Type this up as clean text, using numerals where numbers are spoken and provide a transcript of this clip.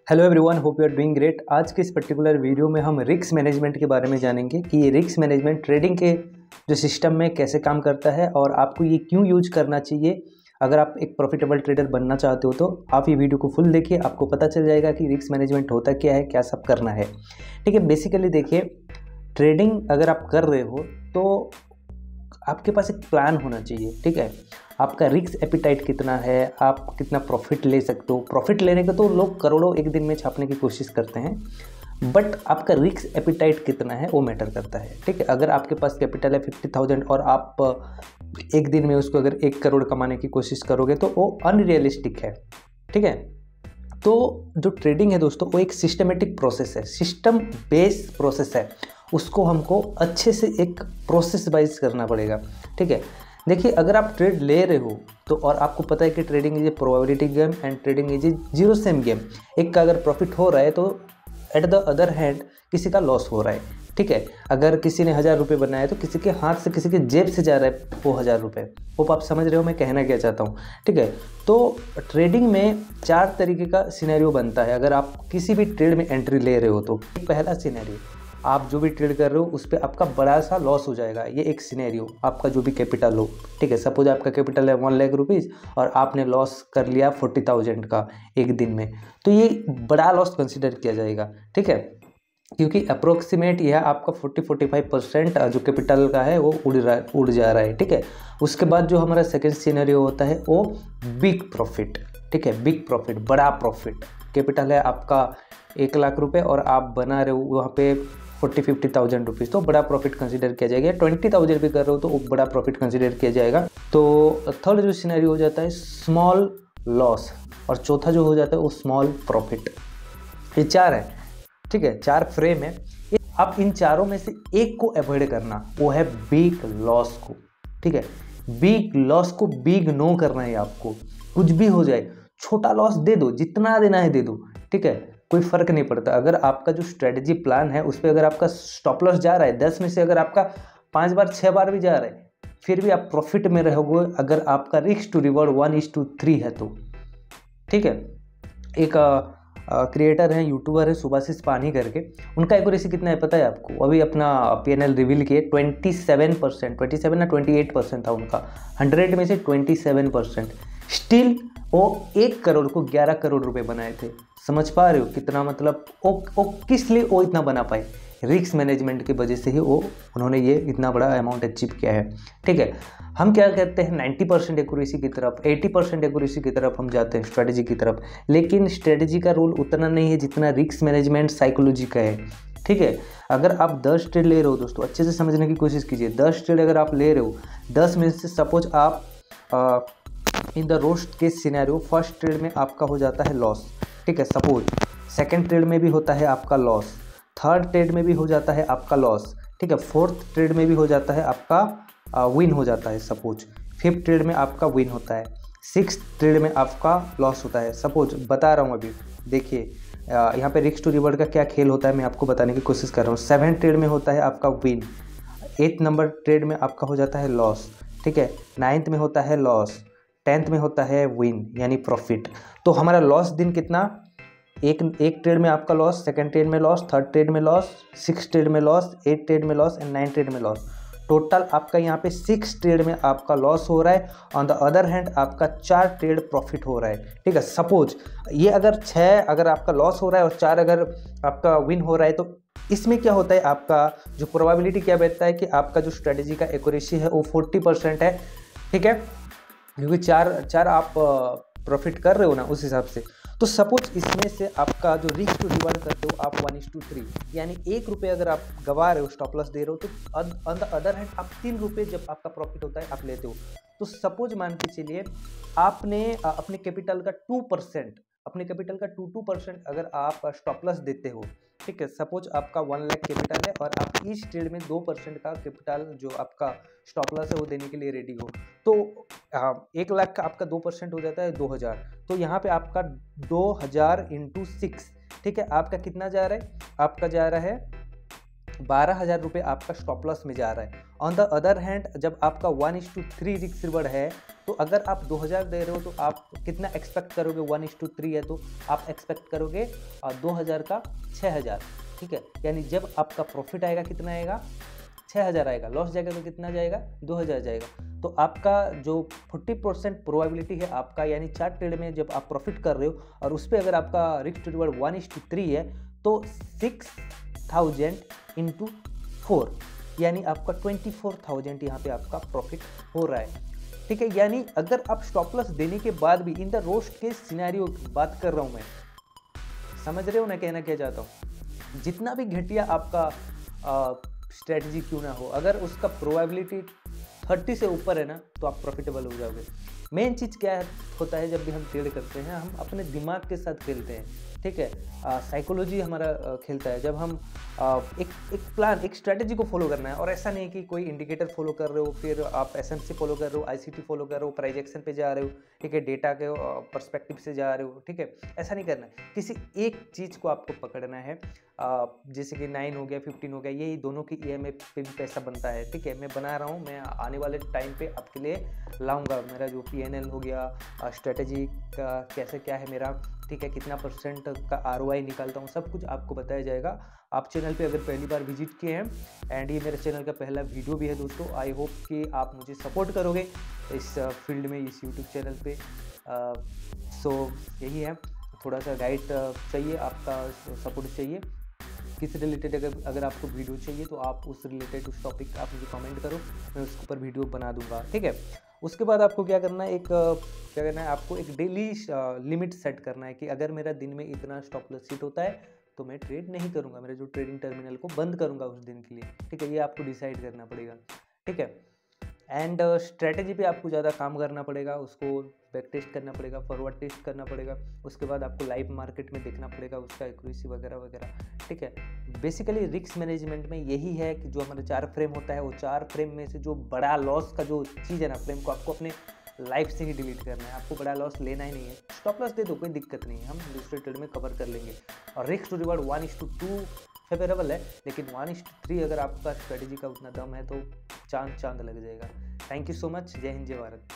Hello everyone, hope you are doing great. आज के इस पर्टिकुलर वीडियो में हम रिस्क मैनेजमेंट के बारे में जानेंगे कि ये रिस्क मैनेजमेंट ट्रेडिंग के जो सिस्टम में कैसे काम करता है और आपको ये क्यों यूज करना चाहिए। अगर आप एक प्रॉफिटेबल ट्रेडर बनना चाहते हो तो आप ये वीडियो को फुल देखिए, आपको पता चल जाएगा कि रिस्क मैनेजमेंट होता क्या है, क्या सब करना है। ठीक है, बेसिकली देखिए, ट्रेडिंग अगर आप कर रहे हो तो आपके पास एक प्लान होना चाहिए। ठीक है, आपका रिस्क एपिटाइट कितना है, आप कितना प्रॉफिट ले सकते हो। प्रॉफिट लेने का तो लोग करोड़ों एक दिन में छापने की कोशिश करते हैं, बट आपका रिस्क एपिटाइट कितना है वो मैटर करता है। ठीक है, अगर आपके पास कैपिटल है 50,000 और आप एक दिन में उसको अगर 1 करोड़ कमाने की कोशिश करोगे तो वो अनरियलिस्टिक है। ठीक है, तो जो ट्रेडिंग है दोस्तों, वो एक सिस्टमेटिक प्रोसेस है, सिस्टम बेस्ड प्रोसेस है। उसको हमको अच्छे से एक प्रोसेस वाइज करना पड़ेगा। ठीक है, देखिए, अगर आप ट्रेड ले रहे हो तो और आपको पता है कि trading is a probability game and trading is a zero sum game. एक का अगर प्रॉफिट हो रहा है तो एट द अदर हैंड किसी का लॉस हो रहा है। ठीक है, अगर किसी ने 1000 रुपये बनाया है तो किसी के हाथ से, किसी के जेब से जा रहा है वो 1000 रुपये। वो आप समझ रहे हो मैं कहना क्या चाहता हूँ। ठीक है, तो ट्रेडिंग में 4 तरीके का सिनेरियो बनता है अगर आप किसी भी ट्रेड में एंट्री ले रहे हो तो। पहला सिनेरियो, आप जो भी ट्रेड कर रहे हो उस पर आपका बड़ा सा लॉस हो जाएगा। ये एक सिनेरियो, आपका जो भी कैपिटल हो। ठीक है, सपोज आपका कैपिटल है 1 लाख रुपीज़ और आपने लॉस कर लिया 40,000 का एक दिन में, तो ये बड़ा लॉस कंसिडर किया जाएगा। ठीक है, क्योंकि अप्रोक्सीमेट यह आपका 40-45% जो कैपिटल का है वो उड़ जा रहा है। ठीक है, उसके बाद जो हमारा सेकेंड सिनेरियो होता है वो बिग प्रॉफिट। ठीक है, बिग प्रॉफिट, बड़ा प्रॉफिट। कैपिटल है आपका 1 लाख रुपये और आप बना रहे हो वहाँ पे 40-50,000 रुपीज़, तो बड़ा प्रॉफिट कंसीडर किया जाएगा। 20,000 भी कर रहे हो तो वो बड़ा प्रॉफिट कंसीडर किया जाएगा। तो थर्ड जो सिनेरियो हो जाता है स्मॉल लॉस, और चौथा जो हो जाता है वो स्मॉल प्रॉफिट। ये 4 है। ठीक है, 4 फ्रेम है। आप इन चारों में से एक को अवॉइड करना, वो है बिग लॉस को। ठीक है, बिग लॉस को बिग नो करना है आपको। कुछ भी हो जाए, छोटा लॉस दे दो, जितना देना है दे दो। ठीक है, कोई फर्क नहीं पड़ता। अगर आपका जो स्ट्रेटजी प्लान है उस पर अगर आपका स्टॉप लॉस जा रहा है 10 में से अगर आपका 5 बार 6 बार भी जा रहा है, फिर भी आप प्रॉफिट में रहोगे अगर आपका रिस्क टू रिवॉर्ड 1:3 है तो। ठीक है, एक क्रिएटर हैं, यूट्यूबर है सुभाशीष पानी करके, उनका एक्यूरेसी कितना है पता है आपको? अभी अपना PNL रिवील किए 27%, 27 ना 28% था उनका। 100 में से 27%। स्टिल वो 1 करोड़ को 11 करोड़ रुपए बनाए थे। समझ पा रहे हो कितना, मतलब वो किस लिए वो इतना बना पाए? रिस्क मैनेजमेंट की वजह से ही उन्होंने ये इतना बड़ा अमाउंट अचीव किया है। ठीक है, हम क्या कहते हैं 90% एक्यूरेसी की तरफ, 80% एक्यूरेसी की तरफ हम जाते हैं, स्ट्रेटजी की तरफ। लेकिन स्ट्रेटजी का रोल उतना नहीं है जितना रिस्क मैनेजमेंट साइकोलॉजी का है। ठीक है, अगर आप 10 ट्रेड ले रहे हो दोस्तों, अच्छे से समझने की कोशिश कीजिए। 10 ट्रेड अगर आप ले रहे हो, 10 में से सपोज आप इन द रोस्ट के सिनेरियो फर्स्ट ट्रेड में आपका हो जाता है लॉस। ठीक है, सपोज सेकंड ट्रेड में भी होता है आपका लॉस, थर्ड ट्रेड में भी हो जाता है आपका लॉस। ठीक है, फोर्थ ट्रेड में भी हो जाता है आपका विन हो जाता है सपोज, फिफ्थ ट्रेड में आपका विन होता है, सिक्स्थ ट्रेड में आपका लॉस होता है सपोज। बता रहा हूँ अभी, देखिए यहाँ पे रिस्क टू रिवॉर्ड का क्या खेल होता है मैं आपको बताने की कोशिश कर रहा हूँ। 7th ट्रेड में होता है आपका विन, 8th नंबर ट्रेड में आपका हो जाता है लॉस। ठीक है, 9th में होता है लॉस, 10th में होता है विन यानी प्रॉफिट। तो हमारा लॉस दिन कितना? एक ट्रेड में आपका लॉस, सेकंड ट्रेड में लॉस, थर्ड ट्रेड में लॉस, 6th ट्रेड में लॉस, 8th ट्रेड में लॉस एंड 9th ट्रेड में लॉस। टोटल आपका यहाँ पे 6 ट्रेड में आपका लॉस हो रहा है। ऑन द अदर हैंड आपका 4 ट्रेड प्रॉफिट हो रहा है। ठीक है, सपोज ये अगर 6 अगर आपका लॉस हो रहा है और 4 अगर आपका विन हो रहा है, तो इसमें क्या होता है, आपका जो प्रोबेबिलिटी क्या बैठता है कि आपका जो स्ट्रेटजी का एक्यूरेसी है वो 40% है। ठीक है, क्योंकि 4 आप प्रॉफिट कर रहे हो ना उस हिसाब से। तो सपोज इसमें से आपका जो रिस्क टू रिवॉर्ड करते हो आप 1:3, यानी 1 रुपये अगर आप गवा रहे हो, स्टॉप लॉस दे रहे हो, तो ऑन द अदर हैंड आप 3 रुपये जब आपका प्रॉफिट होता है आप लेते हो। तो सपोज मान के चलिए आपने अपने कैपिटल का 2%, अपने कैपिटल का 2% अगर आप स्टॉप लॉस देते हो। ठीक है, सपोज आपका 1 लाख कैपिटल है और आप इस ट्रेड में 2% का कैपिटल जो आपका स्टॉप लॉस है वो देने के लिए रेडी हो, तो 1 लाख का आपका 2% हो जाता है 2000। तो यहाँ पे आपका 2000 × 6। ठीक है, आपका कितना जा रहा है? आपका जा रहा है 12,000 रुपये आपका स्टॉप लॉस में जा रहा है। ऑन द अदर हैंड जब आपका 1:3 रिस्क रिवॉर्ड है तो अगर आप 2000 दे रहे हो तो आप कितना एक्सपेक्ट करोगे, 1:3 है तो आप एक्सपेक्ट करोगे 2000 का 6000, ठीक है। यानी जब आपका प्रॉफिट आएगा कितना आएगा, 6000 आएगा, लॉस जाएगा तो कितना जाएगा, 2000 जाएगा। तो आपका जो 40% प्रोबेबिलिटी है आपका, यानी चार्ट ट्रेड में जब आप प्रॉफिट कर रहे हो और उस पर अगर आपका रिस्क टू रिवॉर्ड 1:3 है तो 6000 इंटू 4 यानी आपका 24,000 यहाँ पे आपका प्रॉफिट हो रहा है, ठीक है। यानी अगर आप स्टॉप लॉस देने के बाद भी इन द रोस्ट के सिनेरियो की बात कर रहा हूँ मैं, समझ रहे हो ना कहना क्या चाहता हूँ, जितना भी घटिया आपका स्ट्रेटजी क्यों ना हो, अगर उसका प्रोबेबिलिटी 30 से ऊपर है ना तो आप प्रॉफिटेबल हो जाओगे। मेन चीज़ क्या होता है, जब भी हम ट्रेड करते हैं हम अपने दिमाग के साथ खेलते हैं, ठीक है। साइकोलॉजी हमारा खेलता है। जब हम एक प्लान, एक स्ट्रेटजी को फॉलो करना है, और ऐसा नहीं कि कोई इंडिकेटर फॉलो कर रहे हो, फिर आप एसएमसी फॉलो कर रहे हो, आईसीटी फॉलो कर रहे हो, प्राइस एक्शन पे जा रहे हो, ठीक है, डेटा के पर्सपेक्टिव से जा रहे हो, ठीक है। ऐसा नहीं करना है, किसी एक चीज़ को आपको पकड़ना है। जैसे कि 9 हो गया, 15 हो गया, यही दोनों की ईएमएफ पे भी पैसा बनता है, ठीक है। मैं बना रहा हूँ, मैं आने वाले टाइम पे आपके लिए लाऊंगा। मेरा जो PNL हो गया, स्ट्रेटजी का कैसे क्या है मेरा, ठीक है, कितना % का ROI निकालता हूँ, सब कुछ आपको बताया जाएगा। आप चैनल पे अगर पहली बार विजिट किए हैं, एंड ये मेरे चैनल का पहला वीडियो भी है दोस्तों, आई होप कि आप मुझे सपोर्ट करोगे इस फील्ड में, इस यूट्यूब चैनल पे। सो यही है, थोड़ा सा गाइड चाहिए, आपका सपोर्ट चाहिए। किस रिलेटेड अगर आपको वीडियो चाहिए तो आप उस रिलेटेड उस टॉपिक आप मुझे कमेंट करो, मैं उसके ऊपर वीडियो बना दूंगा, ठीक है। उसके बाद आपको क्या करना है, क्या करना है, आपको एक डेली लिमिट सेट करना है कि अगर मेरा दिन में इतना स्टॉप लॉस हिट होता है तो मैं ट्रेड नहीं करूँगा, मेरे जो ट्रेडिंग टर्मिनल को बंद करूँगा उस दिन के लिए, ठीक है। ये आपको डिसाइड करना पड़ेगा, ठीक है। एंड स्ट्रेटजी पे आपको ज़्यादा काम करना पड़ेगा, उसको बैक टेस्ट करना पड़ेगा, फॉरवर्ड टेस्ट करना पड़ेगा, उसके बाद आपको लाइव मार्केट में देखना पड़ेगा उसका एक्यूरेसी वगैरह वगैरह, ठीक है। बेसिकली रिस्क मैनेजमेंट में यही है कि जो हमारा 4 फ्रेम होता है, वो 4 फ्रेम में से जो बड़ा लॉस का जो चीज़ है ना, फ्रेम को आपको अपने लाइफ से ही डिलीट करना है, आपको बड़ा लॉस लेना ही नहीं है। स्टॉप लॉस दे दो, कोई दिक्कत नहीं है, हम दूसरे ट्रेड में कवर कर लेंगे। और रिस्क टू रिवॉर्ड 1:2 फेवरेबल है, लेकिन 1:3 अगर आपका स्ट्रेटजी का उतना दम है तो चांद लग जाएगा। थैंक यू सो मच, जय हिंद, जय भारत।